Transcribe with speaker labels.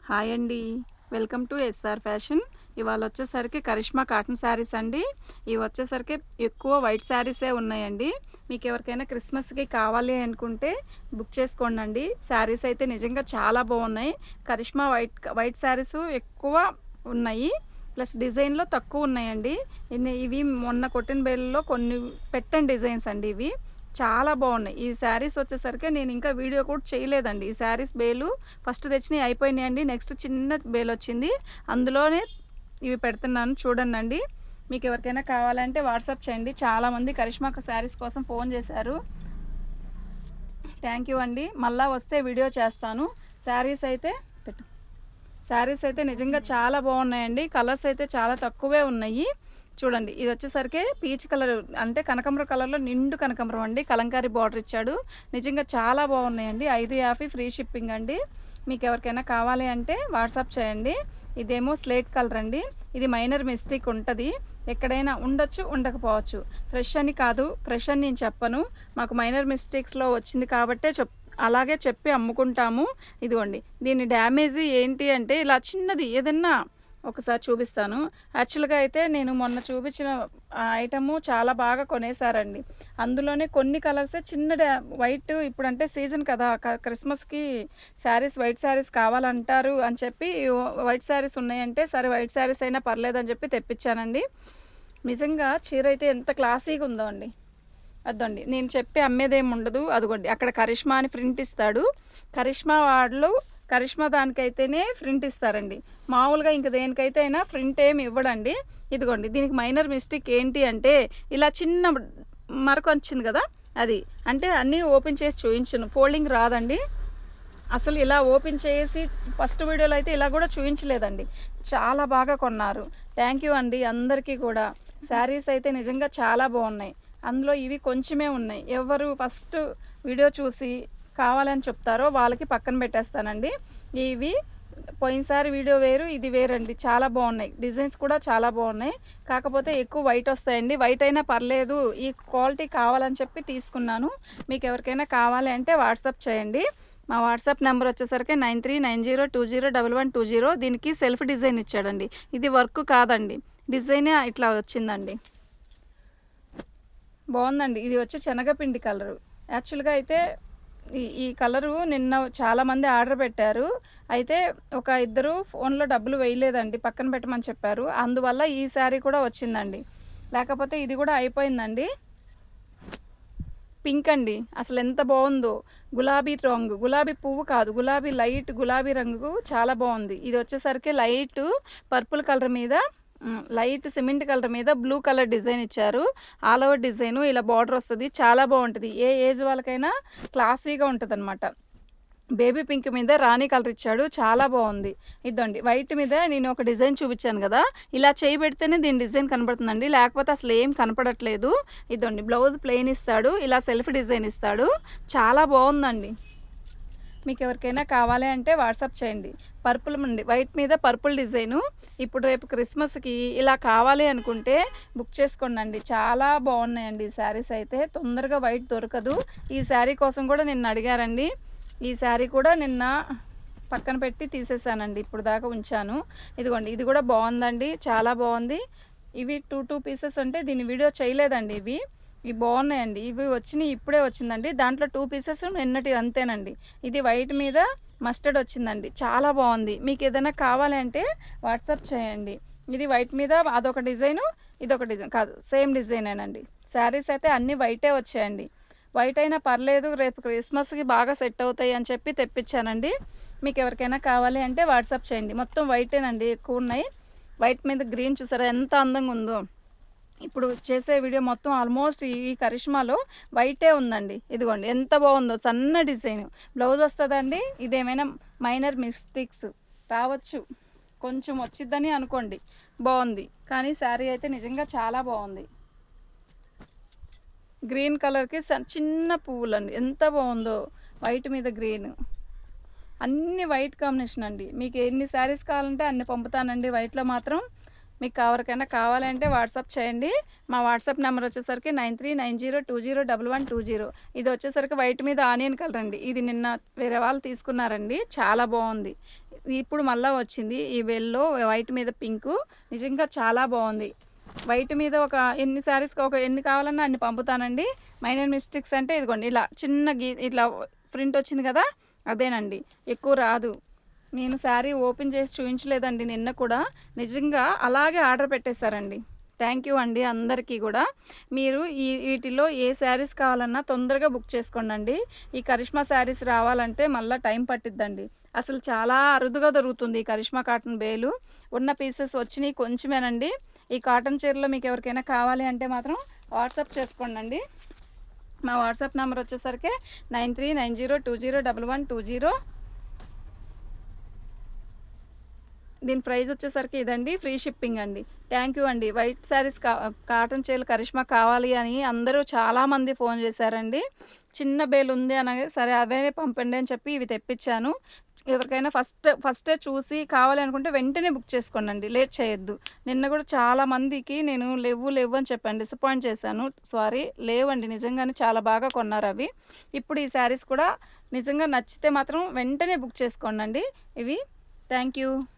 Speaker 1: Hi అండి. Welcome to SR fashion. ఇవాళ వచ్చేసరికి కరిష్మా కాటన్ శారీస్ అండి. ఇవి వచ్చేసరికి ఎక్కువ వైట్ శారీసే ఉన్నాయండి. మీకు ఎవరికైనా క్రిస్మస్కి కావాలి అనుకుంటే బుక్ చేసుకోండి. శారీస్ అయితే నిజంగా చాలా బాగున్నాయి. కరిష్మా వైట్ శారీస్ ఎక్కువ ఉన్నాయి, ప్లస్ డిజైన్లో తక్కువ ఉన్నాయండి. ఇవి మొన్న కొట్టిన బేల్లో కొన్ని పెట్టని డిజైన్స్ అండి. ఇవి చాలా బాగున్నాయి. ఈ శారీస్ వచ్చేసరికి నేను ఇంకా వీడియో కూడా చేయలేదండి. ఈ శారీస్ బేలు ఫస్ట్ తెచ్చినవి అయిపోయినాయండి. నెక్స్ట్ చిన్న బేల్ వచ్చింది, అందులోనే ఇవి పెడుతున్నాను చూడండి. మీకు ఎవరికైనా కావాలంటే వాట్సాప్ చేయండి. చాలామంది కరిష్మా శారీస్ కోసం ఫోన్ చేశారు. థ్యాంక్ యూ అండి. మళ్ళీ వస్తే వీడియో చేస్తాను. శారీస్ అయితే నిజంగా చాలా బాగున్నాయండి. కలర్స్ అయితే చాలా తక్కువే ఉన్నాయి. చూడండి, ఇది వచ్చేసరికి పీచ్ కలర్ అంటే కనకాంబరం కలర్లో నిండు కనకాంబరం అండి. కలంకారీ బార్డర్ ఇచ్చాడు. నిజంగా చాలా బాగున్నాయండి. 550 ఫ్రీ షిప్పింగ్ అండి. మీకు ఎవరికైనా కావాలి అంటే వాట్సాప్ చేయండి. ఇదేమో స్లేట్ కలర్ అండి. ఇది మైనర్ మిస్టేక్ ఉంటుంది, ఎక్కడైనా ఉండొచ్చు ఉండకపోవచ్చు. ఫ్రెష్ అని కాదు, ఫ్రెష్ అని నేను చెప్పను. మాకు మైనర్ మిస్టేక్స్లో వచ్చింది కాబట్టే అలాగే చెప్పి అమ్ముకుంటాము. ఇదిగోండి, దీని డ్యామేజ్ ఏంటి అంటే ఇలా చిన్నది ఏదన్నా ఒకసారి చూపిస్తాను. యాక్చువల్గా అయితే నేను మొన్న చూపించిన ఐటము చాలా బాగా కొనేసారండి. అందులోనే కొన్ని కలర్సే చిన్న వైట్, ఇప్పుడంటే సీజన్ కదా, క్రిస్మస్కి శారీస్ వైట్ శారీస్ కావాలంటారు అని చెప్పి వైట్ శారీస్ ఉన్నాయంటే సరే వైట్ శారీస్ అయినా పర్లేదని చెప్పి తెప్పించానండి. నిజంగా చీర అయితే ఎంత క్లాసీగా ఉందో అండి. అదండి, నేను చెప్పి అమ్మేదేమి ఉండదు. అదిగోండి, అక్కడ కరిష్మా అని ప్రింట్ ఇస్తాడు. కరిష్మా వాళ్ళు కరిష్మా దానికైతేనే ప్రింట్ ఇస్తారండి. మామూలుగా ఇంక దేనికైతే అయినా ప్రింట్ ఏమి ఇవ్వడండి. ఇదిగోండి, దీనికి మైనర్ మిస్టేక్ ఏంటి అంటే ఇలా చిన్న మరక వచ్చింది కదా, అది అంటే అన్నీ ఓపెన్ చేసి చూపించను, ఫోల్డింగ్ రాదండి. అసలు ఇలా ఓపెన్ చేసి ఫస్ట్ వీడియోలో అయితే ఇలా కూడా చూపించలేదండి. చాలా బాగా కొన్నారు. థ్యాంక్ యూ అండి అందరికీ కూడా. శారీస్ అయితే నిజంగా చాలా బాగున్నాయి. అందులో ఇవి కొంచెమే ఉన్నాయి. ఎవరు ఫస్ట్ వీడియో చూసి కావాలని చెప్తారో వాళ్ళకి పక్కన పెట్టేస్తానండి. ఇవి పోయినసారి వీడియో వేరు, ఇది వేరండి. చాలా బాగున్నాయి, డిజైన్స్ కూడా చాలా బాగున్నాయి. కాకపోతే ఎక్కువ వైట్ వస్తాయండి. వైట్ అయినా పర్లేదు, ఈ క్వాలిటీ కావాలని చెప్పి తీసుకున్నాను. మీకు ఎవరికైనా కావాలి అంటే వాట్సాప్ చేయండి. మా వాట్సాప్ నెంబర్ వచ్చేసరికి 9390201120. దీనికి సెల్ఫ్ డిజైన్ ఇచ్చాడండి. ఇది వర్క్ కాదండి, డిజైనే ఇట్లా వచ్చిందండి. బాగుందండి. ఇది వచ్చి శనగపిండి కలరు. యాక్చువల్గా అయితే ఈ కలరు నిన్న చాలామంది ఆర్డర్ పెట్టారు. అయితే ఒక ఇద్దరు ఫోన్లో డబ్బులు వేయలేదండి, పక్కన పెట్టమని చెప్పారు. అందువల్ల ఈ శారీ కూడా వచ్చిందండి, లేకపోతే ఇది కూడా అయిపోయిందండి. పింక్ అండి, అసలు ఎంత బాగుందో. గులాబీ రంగు, గులాబీ పువ్వు కాదు, గులాబీ లైట్ గులాబీ రంగు చాలా బాగుంది. ఇది వచ్చేసరికి లైట్ పర్పుల్ కలర్ మీద లైట్ సిమెంట్ కలర్ మీద బ్లూ కలర్ డిజైన్ ఇచ్చారు. ఆల్ ఓవర్ డిజైను ఇలా బార్డర్ వస్తుంది. చాలా బాగుంటుంది, ఏ ఏజ్ వాళ్ళకైనా క్లాసీగా ఉంటుంది అనమాట. బేబీ పింక్ మీద రాణి కలర్ ఇచ్చాడు, చాలా బాగుంది. ఇదండి, వైట్ మీద నేను ఒక డిజైన్ చూపించాను కదా, ఇలా చేయి పెడితేనే దీని డిజైన్ కనపడుతుందండి, లేకపోతే అసలు ఏం కనపడట్లేదు. ఇదండి, బ్లౌజ్ ప్లెయిన్ ఇస్తాడు, ఇలా సెల్ఫ్ డిజైన్ ఇస్తాడు. చాలా బాగుందండి. మీకు ఎవరికైనా కావాలి అంటే వాట్సాప్ చేయండి. పర్పుల్ అండి, వైట్ మీద పర్పుల్ డిజైను. ఇప్పుడు రేపు క్రిస్మస్కి ఇలా కావాలి అనుకుంటే బుక్ చేసుకోండి. చాలా బాగున్నాయండి ఈ శారీస్ అయితే. తొందరగా వైట్ దొరకదు. ఈ శారీ కోసం కూడా నిన్న అడిగారండి. ఈ శారీ కూడా నిన్న పక్కన పెట్టి తీసేసానండి, ఇప్పుడు దాకా ఉంచాను. ఇదిగోండి, ఇది కూడా బాగుందండి, చాలా బాగుంది. ఇవి టూ పీసెస్ అంటే దీన్ని వీడియో చేయలేదండి. ఇవి బాగున్నాయండి. ఇవి వచ్చినాయి, ఇప్పుడే వచ్చిందండి. దాంట్లో 2 పీసెస్ నిన్నటి అంతేనండి. ఇది వైట్ మీద మస్టర్డ్ వచ్చిందండి, చాలా బాగుంది. మీకు ఏదైనా కావాలి అంటే వాట్సాప్ చేయండి. ఇది వైట్ మీద అదొక డిజైను, ఇదొక డిజైన్ కాదు, సేమ్ డిజైనేనండి. శారీస్ అయితే అన్నీ వైటే వచ్చాయండి. వైట్ అయినా పర్లేదు, రేపు క్రిస్మస్కి బాగా సెట్ అవుతాయి అని చెప్పి తెప్పించానండి. మీకు ఎవరికైనా కావాలి అంటే వాట్సాప్ చేయండి. మొత్తం వైటేనండి, ఎక్కువ ఉన్నాయి. వైట్ మీద గ్రీన్ చూసారా ఎంత అందంగా ఉందో. ఇప్పుడు చేసే వీడియో మొత్తం ఆల్మోస్ట్ ఈ కరిష్మాలో వైటే ఉందండి. ఇదిగోండి ఎంత బాగుందో, సన్న డిజైన్. బ్లౌజ్ వస్తుందండి. ఇదేమైనా మైనర్ మిస్టేక్స్ రావచ్చు, కొంచెం వచ్చిద్దని అనుకోండి. బాగుంది, కానీ శారీ అయితే నిజంగా చాలా బాగుంది. గ్రీన్ కలర్కి చిన్న పువ్వులండి, ఎంత బాగుందో. వైట్ మీద గ్రీన్, అన్ని వైట్ కాంబినేషన్ అండి. మీకు ఎన్ని శారీస్ కావాలంటే అన్ని పంపుతానండి వైట్లో మాత్రం. మీకు ఎవరికైనా కావాలంటే వాట్సాప్ చేయండి. మా వాట్సాప్ నెంబర్ వచ్చేసరికి 9390201120. ఇది వచ్చేసరికి వైట్ మీద ఆనియన్ కలర్ అండి. ఇది నిన్న వేరే వాళ్ళు తీసుకున్నారండి. చాలా బాగుంది. ఇప్పుడు మళ్ళా వచ్చింది ఈ వెల్లో వైట్ మీద పింకు. నిజంగా చాలా బాగుంది. వైట్ మీద ఒక ఎన్ని శారీస్‌కి ఒక ఎన్ని కావాలన్నా అన్ని పంపుతానండి. మైనర్ మిస్టేక్స్ అంటే ఇదిగోండి ఇలా చిన్న ఇట్లా ప్రింట్ వచ్చింది కదా! అదేనండి. ఎక్కువ రాదు. నేను శారీ ఓపెన్ చేసి చూయించలేదండి నిన్న కూడా. నిజంగా అలాగే ఆర్డర్ పెట్టేశారండి. థ్యాంక్ యూ అండి అందరికీ గూడా. మీరు వీటిలో ఏ శారీస్ కావాలన్నా తొందరగా బుక్ చేసుకోండండి. ఈ కరిష్మా శారీస్ రావాలంటే మళ్ళా టైం పట్టిద్దండి. అసలు చాలా అరుదుగా దొరుకుతుంది ఈ కరిష్మా కాటన్ బేలు. ఉన్న పీసెస్ వచ్చినయి కొంచెమేనండి. ఈ కాటన్ చీరలో మీకు ఎవరికైనా కావాలి అంటే మాత్రం వాట్సాప్ చేసుకోండండి. మా వాట్సాప్ నెంబర్ వచ్చేసరికి 9390201120. దీని ప్రైస్ వచ్చేసరికి ఇదండి. ఫ్రీ షిప్పింగ్ అండి. థ్యాంక్ యూ అండి. వైట్ శారీస్ కాటన్ చీరలు కరిష్మా కావాలి అని అందరూ చాలామంది ఫోన్ చేశారండి. చిన్న బేలు ఉంది అనగా సరే అవే పంపండి అని చెప్పి ఇవి తెప్పించాను. ఎవరికైనా ఫస్టే చూసి కావాలి అనుకుంటే వెంటనే బుక్ చేసుకోండి. లేట్ చేయొద్దు. నిన్న కూడా చాలామందికి నేను లేవు అని చెప్పాను. డిసప్పాయింట్ చేశాను. సారీ, లేవండి. నిజంగానే చాలా బాగా కొన్నారు అవి. ఇప్పుడు ఈ శారీస్ కూడా నిజంగా నచ్చితే మాత్రం వెంటనే బుక్ చేసుకోండి ఇవి. Thank you.